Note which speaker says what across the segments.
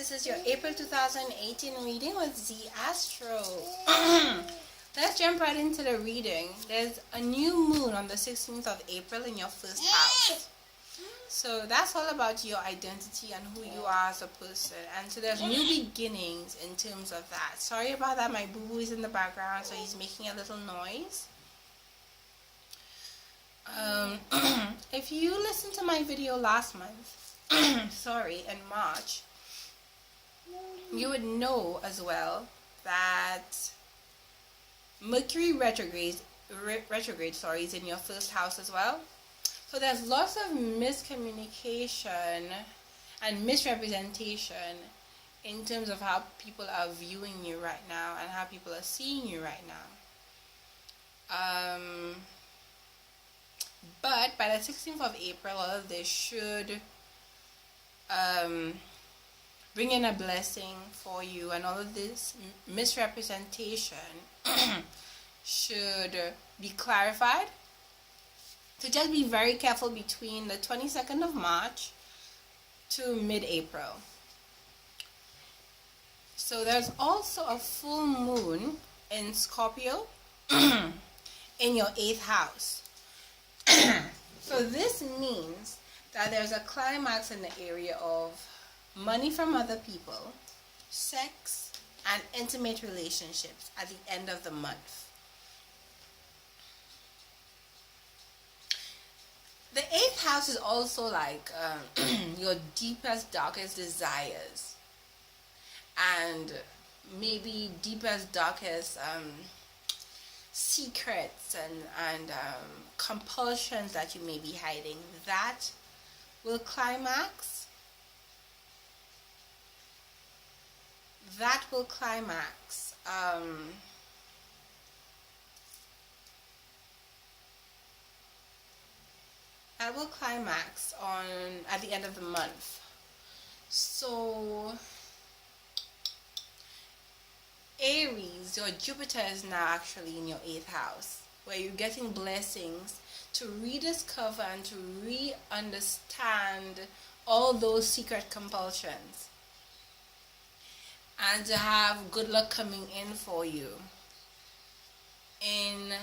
Speaker 1: this is your April 2018 reading with Z Astro. Let's jump right into the reading. There's a new moon on the 16th of April in your first house. So that's all about your identity and who you are as a person. And so there's new beginnings in terms of that. Sorry about that, my boo-boo is in the background, so he's making a little noise. If you listened to my video last month, in March, you would know as well that Mercury retrograde is in your first house as well. So there's lots of miscommunication and misrepresentation in terms of how people are viewing you right now and how people are seeing you right now. But by the 16th of April, all of this should bring in a blessing for you, and all of this misrepresentation should be clarified. So just be very careful between the 22nd of March to mid-April. So there's also a full moon in Scorpio in your 8th house. So this means that there's a climax in the area of money from other people, sex, and intimate relationships at the end of the month. The 8th house is also like your deepest, darkest desires, and maybe deepest, darkest secrets and compulsions that you may be hiding. That will climax. That will climax at the end of the month. So Aries, your Jupiter is now actually in your 8th house, where you're getting blessings to rediscover and to re-understand all those secret compulsions, and to have good luck coming in for you in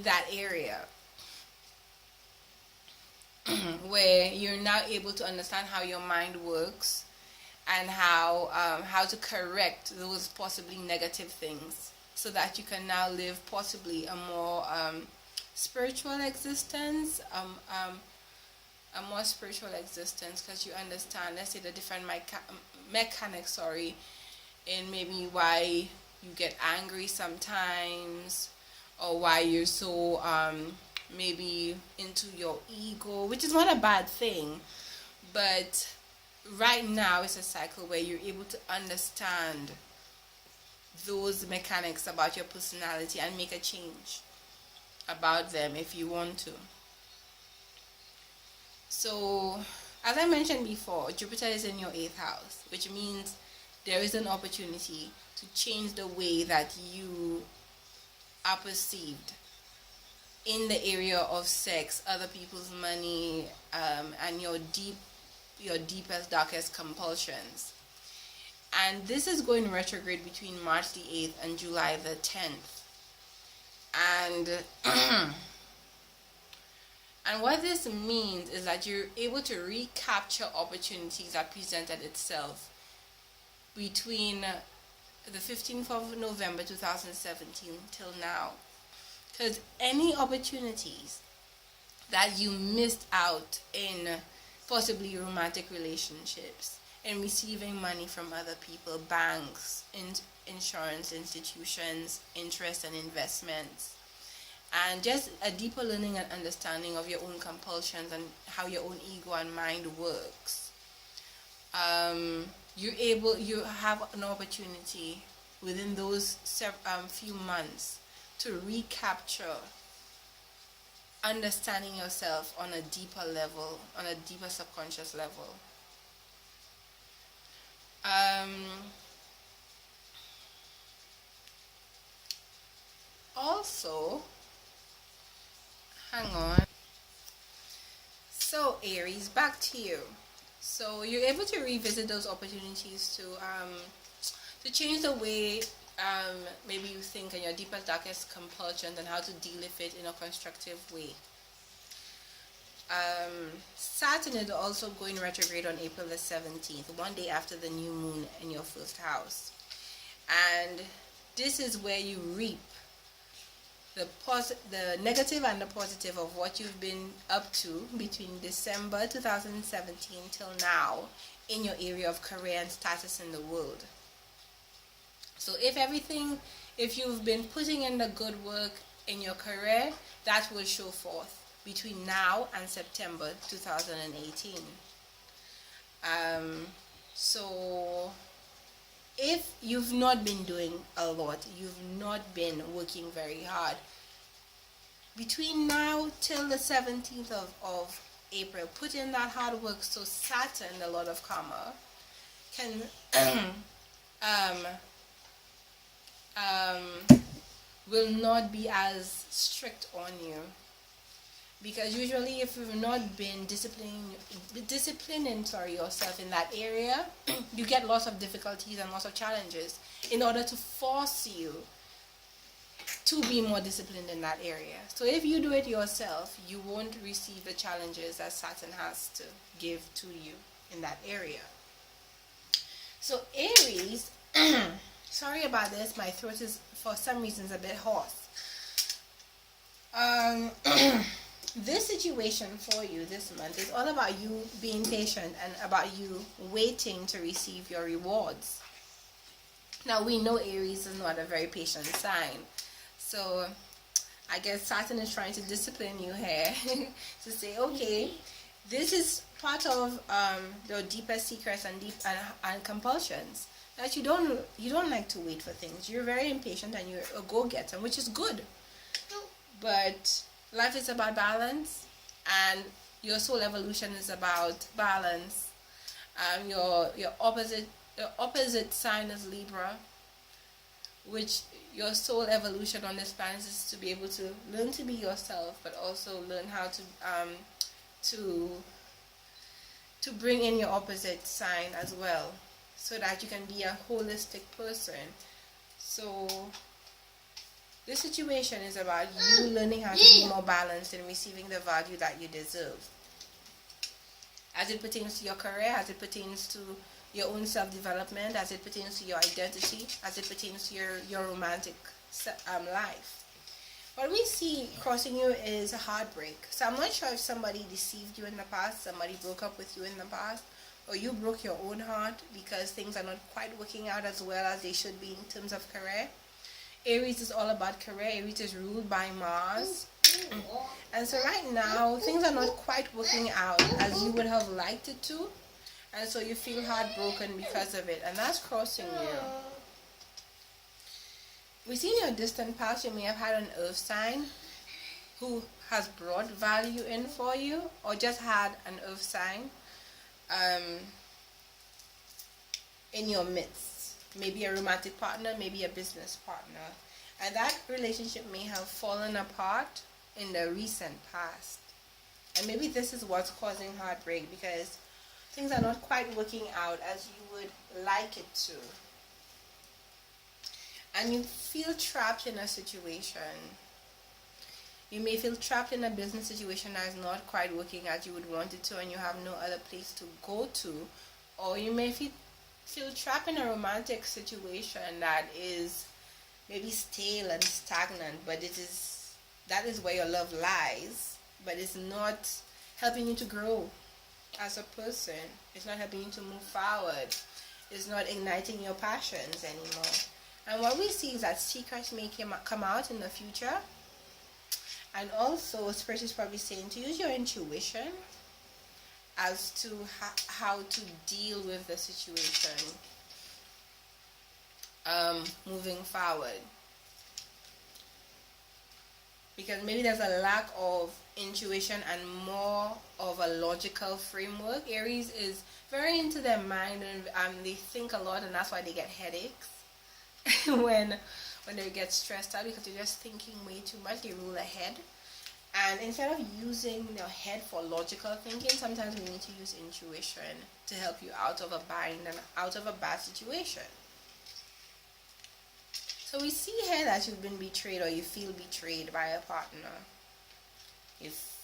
Speaker 1: that area where you're now able to understand how your mind works and how to correct those possibly negative things, so that you can now live possibly a more spiritual existence, because you understand, let's say, the different mechanics, in maybe why you get angry sometimes, or why you're so maybe into your ego, which is not a bad thing, but right now it's a cycle where you're able to understand those mechanics about your personality and make a change about them if you want to. So, as I mentioned before, Jupiter is in your 8th house, which means there is an opportunity to change the way that you are perceived in the area of sex, other people's money, and your deepest, darkest compulsions. And this is going retrograde between March the 8th and July the 10th. And what this means is that you're able to recapture opportunities that presented itself between the 15th of November 2017 till now. Because any opportunities that you missed out in, possibly romantic relationships, in receiving money from other people, banks, insurance institutions, interest and investments, and just a deeper learning and understanding of your own compulsions and how your own ego and mind works, you have an opportunity within those few months to recapture understanding yourself on a deeper level, on a deeper subconscious level. Also, hang on. So Aries, back to you. So you're able to revisit those opportunities to change the way maybe you think, and your deepest, darkest compulsions, and how to deal with it in a constructive way. Saturn is also going retrograde on April the 17th, one day after the new moon in your first house. And this is where you reap the negative and the positive of what you've been up to between December 2017 till now in your area of career and status in the world. So if you've been putting in the good work in your career, that will show forth between now and September 2018. So if you've not been doing a lot, you've not been working very hard, between now till the 17th of April, put in that hard work so Saturn, the Lord of Karma, can will not be as strict on you. Because usually if you've not been disciplining yourself in that area, you get lots of difficulties and lots of challenges in order to force you to be more disciplined in that area. So if you do it yourself, you won't receive the challenges that Saturn has to give to you in that area. So Aries, sorry about this, my throat is for some reasons a bit hoarse. This situation for you this month is all about you being patient and about you waiting to receive your rewards. Now we know Aries is not a very patient sign, so I guess Saturn is trying to discipline you here to say, okay, this is part of your deepest secrets and compulsions, that you don't like to wait for things. You're very impatient and you're a go-getter, which is good. But life is about balance, and your soul evolution is about balance. Your opposite sign is Libra, which your soul evolution on this planet is to be able to learn to be yourself, but also learn how to bring in your opposite sign as well, so that you can be a holistic person. So this situation is about you learning how to be more balanced and receiving the value that you deserve. As it pertains to your career, as it pertains to your own self-development, as it pertains to your identity, as it pertains to your romantic life. What we see crossing you is a heartbreak. So I'm not sure if somebody deceived you in the past, somebody broke up with you in the past, or you broke your own heart because things are not quite working out as well as they should be in terms of career. Aries is all about career. Aries is ruled by Mars. And so right now, things are not quite working out as you would have liked it to. And so you feel heartbroken because of it. And that's crossing you. We see in your distant past, you may have had an earth sign who has brought value in for you, or just had an earth sign in your midst. Maybe a romantic partner, maybe a business partner. And that relationship may have fallen apart in the recent past. And maybe this is what's causing heartbreak, because things are not quite working out as you would like it to. And you feel trapped in a situation. You may feel trapped in a business situation that is not quite working as you would want it to, and you have no other place to go to. Or you may feel trapped in a romantic situation that is maybe stale and stagnant, but that is where your love lies, but it's not helping you to grow as a person. It's not helping you to move forward. It's not igniting your passions anymore. And what we see is that secrets may come out in the future. And also, Spirit is probably saying to use your intuition as to how to deal with the situation moving forward. Because maybe there's a lack of intuition and more of a logical framework. Aries is very into their mind, and they think a lot, and that's why they get headaches when they get stressed out, because they're just thinking way too much. They rule ahead. And instead of using your head for logical thinking, sometimes we need to use intuition to help you out of a bind and out of a bad situation. So we see here that you've been betrayed, or you feel betrayed by a partner. If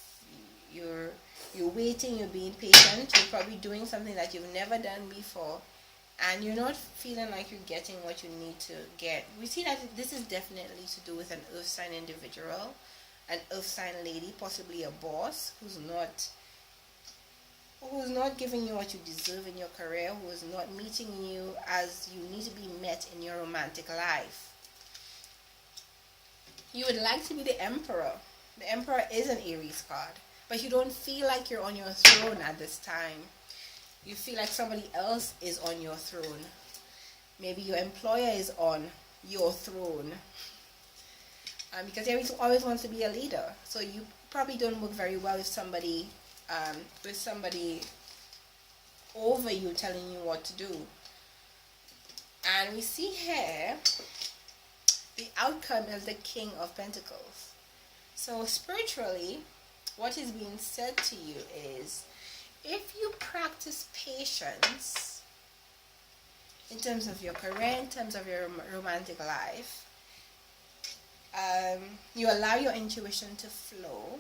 Speaker 1: you're waiting, you're being patient, you're probably doing something that you've never done before, and you're not feeling like you're getting what you need to get. We see that this is definitely to do with an earth sign individual, an earth sign lady, possibly a boss who's not giving you what you deserve in your career, who is not meeting you as you need to be met in your romantic life. You would like to be the emperor. The emperor is an Aries card, but you don't feel like you're on your throne at this time. You feel like somebody else is on your throne. Maybe your employer is on your throne. Because Aries always wants to be a leader. So you probably don't work very well with somebody over you telling you what to do. And we see here the outcome is the King of Pentacles. So spiritually, what is being said to you is, if you practice patience in terms of your career, in terms of your romantic life, you allow your intuition to flow.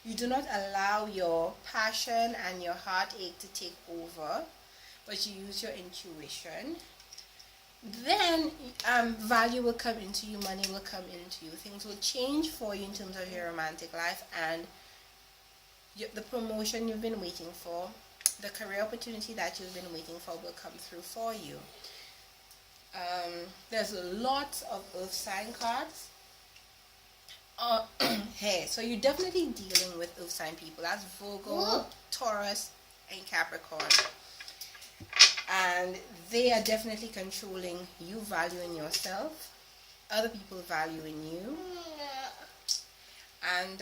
Speaker 1: You do not allow your passion and your heartache to take over, but you use your intuition. Then value will come into you, money will come into you, things will change for you in terms of your romantic life, and the promotion you've been waiting for, the career opportunity that you've been waiting for will come through for you. There's lots of earth sign cards here, so you're definitely dealing with earth sign people. That's Virgo, Taurus, and Capricorn. And they are definitely controlling you, valuing yourself, other people valuing you, and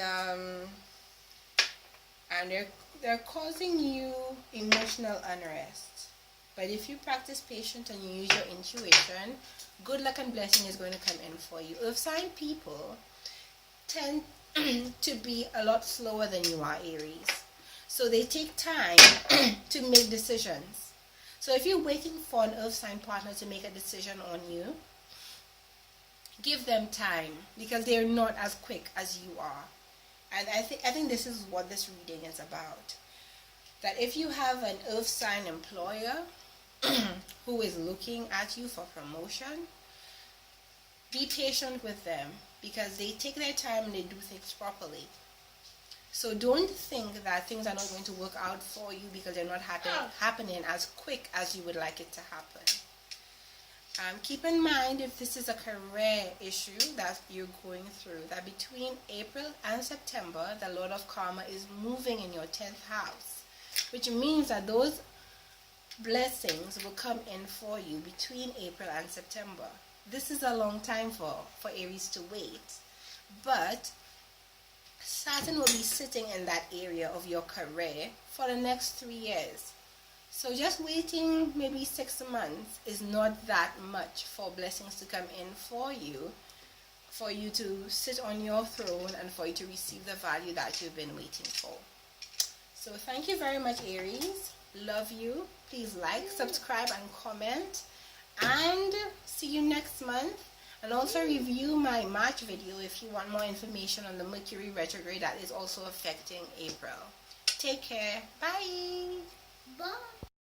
Speaker 1: they're causing you emotional unrest. But if you practice patience and you use your intuition, good luck and blessing is going to come in for you. Earth sign people tend to be a lot slower than you are, Aries. So they take time to make decisions. So if you're waiting for an earth sign partner to make a decision on you, give them time, because they're not as quick as you are. And I think this is what this reading is about. That if you have an earth sign employer who is looking at you for promotion, be patient with them, because they take their time and they do things properly. So don't think that things are not going to work out for you because they're not happening as quick as you would like it to happen. Keep in mind, if this is a career issue that you're going through, that between April and September, the Lord of Karma is moving in your 10th house, which means that those blessings will come in for you between April and September. This is a long time for Aries to wait, but Saturn will be sitting in that area of your career for the next 3 years. So just waiting maybe 6 months is not that much for blessings to come in for you to sit on your throne and for you to receive the value that you've been waiting for. So thank you very much, Aries. Love you. Please like, subscribe, and comment. And see you next month. And also review my March video if you want more information on the Mercury retrograde that is also affecting April. Take care. Bye.